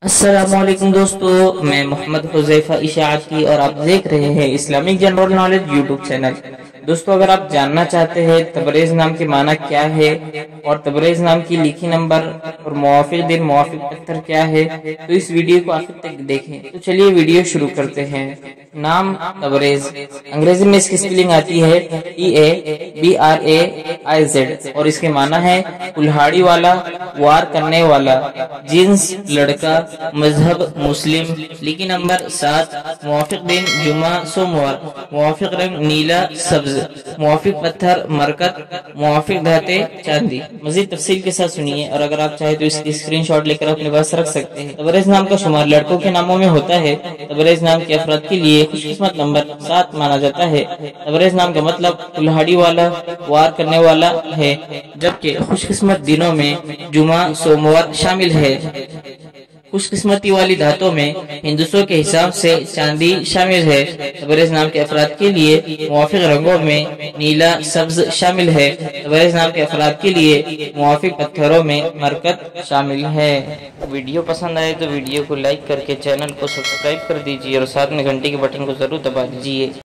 अस्सलामुअलैकुम दोस्तों, मैं मोहम्मद हुज़ैफा इशाअती और आप देख रहे हैं Islamic general knowledge YouTube channel. दोस्तों, अगर आप जानना चाहते हैं तबरेज नाम के माना क्या है और तबरेज नाम की लिखी नंबर और मुवाफिक दिन मुवाफिक पत्थर क्या है, तो इस वीडियो को आखिर तक देखें। तो चलिए वीडियो शुरू करते हैं। नाम तबरेज, अंग्रेजी में इसकी स्पेलिंग आती है TABRAIZ और इसके माना है कुल्हाड़ी वाला, वार करने वाला, जिन्स लड़का, मजहब मुस्लिम, लिखी नंबर 7, मुवाफिक दिन जुमा सोमवार, मुवाफिक रंग नीला सब्ज, मुवाफिक पत्थर मरकत, मुवाफिक धाते चांदी। मजीद तफसील के साथ सुनिए और अगर आप चाहे तो इसकी स्क्रीनशॉट लेकर अपने पास रख सकते हैं। तबरेज नाम का शुमार लड़कों के नामों में होता है। तबरेज नाम के अफराद के लिए खुशकिस्मत नंबर 7 माना जाता है। तबरेज नाम का मतलब कुल्हाड़ी वाला, वार करने वाला है, जबकि खुशकिस्मत दिनों में जुमा सोमवार शामिल है। खुशकिस्मती वाली धातों में हिंदुस्तान के हिसाब से चांदी शामिल है। तबरेज नाम के अफराद के लिए मुवाफिक रंगों में नीला सब्ज शामिल है। तबरेज नाम के अफराद के लिए मुवाफिक पत्थरों में मरकत शामिल है। वीडियो पसंद आए तो वीडियो को लाइक करके चैनल को सब्सक्राइब कर दीजिए और साथ में घंटी के बटन को जरूर दबा दीजिए।